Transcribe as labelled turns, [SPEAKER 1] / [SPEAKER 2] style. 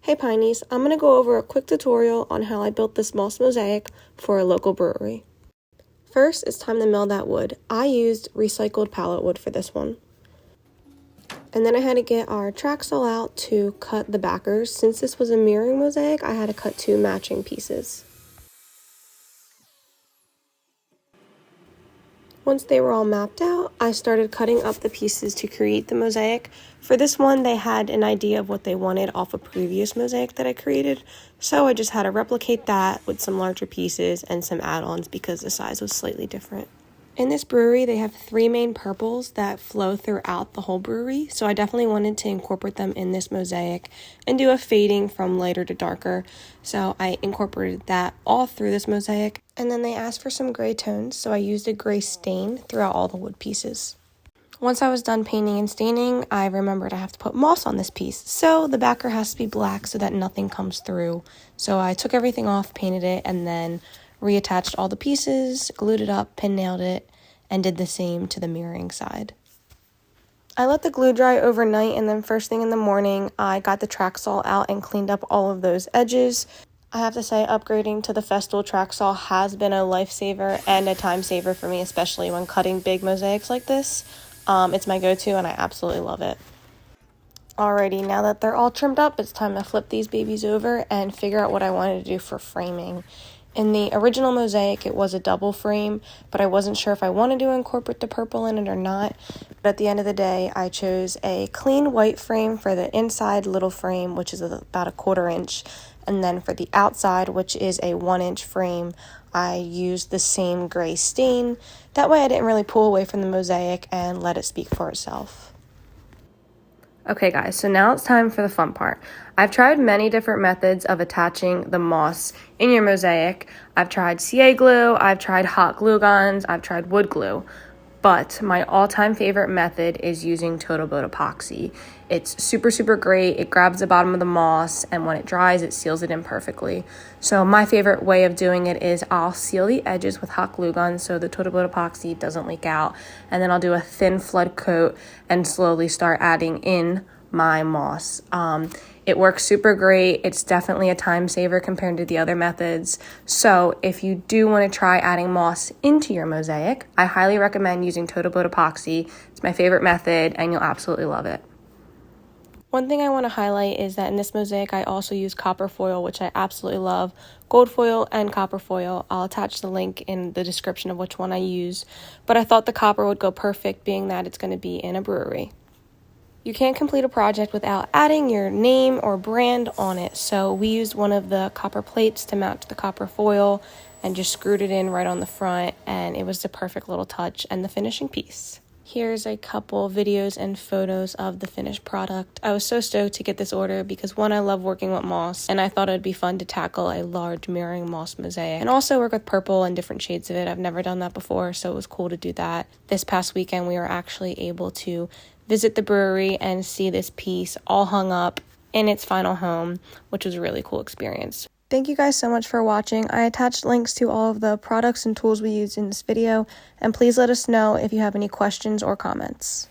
[SPEAKER 1] Hey Pineys, I'm going to go over a quick tutorial on how I built this moss mosaic for a local brewery. First, it's time to mill that wood. I used recycled pallet wood for this one. And then I had to get our track saw out to cut the backers. Since this was a mirroring mosaic, I had to cut 2 matching pieces. Once they were all mapped out, I started cutting up the pieces to create the mosaic. For this one, they had an idea of what they wanted off a previous mosaic that I created, so I just had to replicate that with some larger pieces and some add-ons because the size was slightly different. In this brewery, they have 3 main purples that flow throughout the whole brewery, so I definitely wanted to incorporate them in this mosaic and do a fading from lighter to darker. So I incorporated that all through this mosaic. And then they asked for some gray tones, so I used a gray stain throughout all the wood pieces. Once I was done painting and staining, I remembered I have to put moss on this piece, so the backer has to be black so that nothing comes through. So I took everything off, painted it, and then reattached all the pieces, glued it up, pin nailed it, and did the same to the mirroring side. I let the glue dry overnight, and then first thing in the morning, I got the track saw out and cleaned up all of those edges. I have to say, upgrading to the Festool track saw has been a lifesaver and a time saver for me, especially when cutting big mosaics like this. It's my go-to, and I absolutely love it. Alrighty, now that they're all trimmed up, it's time to flip these babies over and figure out what I wanted to do for framing. In the original mosaic, it was a double frame, but I wasn't sure if I wanted to incorporate the purple in it or not. But at the end of the day, I chose a clean white frame for the inside little frame, which is about a 1/4 inch. And then for the outside, which is a 1-inch frame, I used the same gray stain. That way I didn't really pull away from the mosaic and let it speak for itself. Okay guys, so now it's time for the fun part. I've tried many different methods of attaching the moss in your mosaic. I've tried CA glue, I've tried hot glue guns, I've tried wood glue. But my all-time favorite method is using Total Boat epoxy. It's super great. It grabs the bottom of the moss, and when it dries, it seals it in perfectly. So my favorite way of doing it is I'll seal the edges with hot glue guns so the Total Boat epoxy doesn't leak out, and then I'll do a thin flood coat and slowly start adding in my moss. It works super great. It's definitely a time saver compared to the other methods. So if you do want to try adding moss into your mosaic, I highly recommend using Total Boat epoxy. It's my favorite method and you'll absolutely love it. One thing I want to highlight is that in this mosaic, I also use copper foil, which I absolutely love. Gold foil and copper foil. I'll attach the link in the description of which one I use. But I thought the copper would go perfect, being that it's going to be in a brewery. You can't complete a project without adding your name or brand on it, so we used one of the copper plates to mount to the copper foil and just screwed it in right on the front, and it was the perfect little touch and the finishing piece. Here's a couple videos and photos of the finished product. I was so stoked to get this order because one, I love working with moss, and I thought it'd be fun to tackle a large mirroring moss mosaic and also work with purple and different shades of it. I've never done that before, so it was cool to do that. This past weekend, we were actually able to visit the brewery and see this piece all hung up in its final home, which was a really cool experience. Thank you guys so much for watching. I attached links to all of the products and tools we used in this video, and please let us know if you have any questions or comments.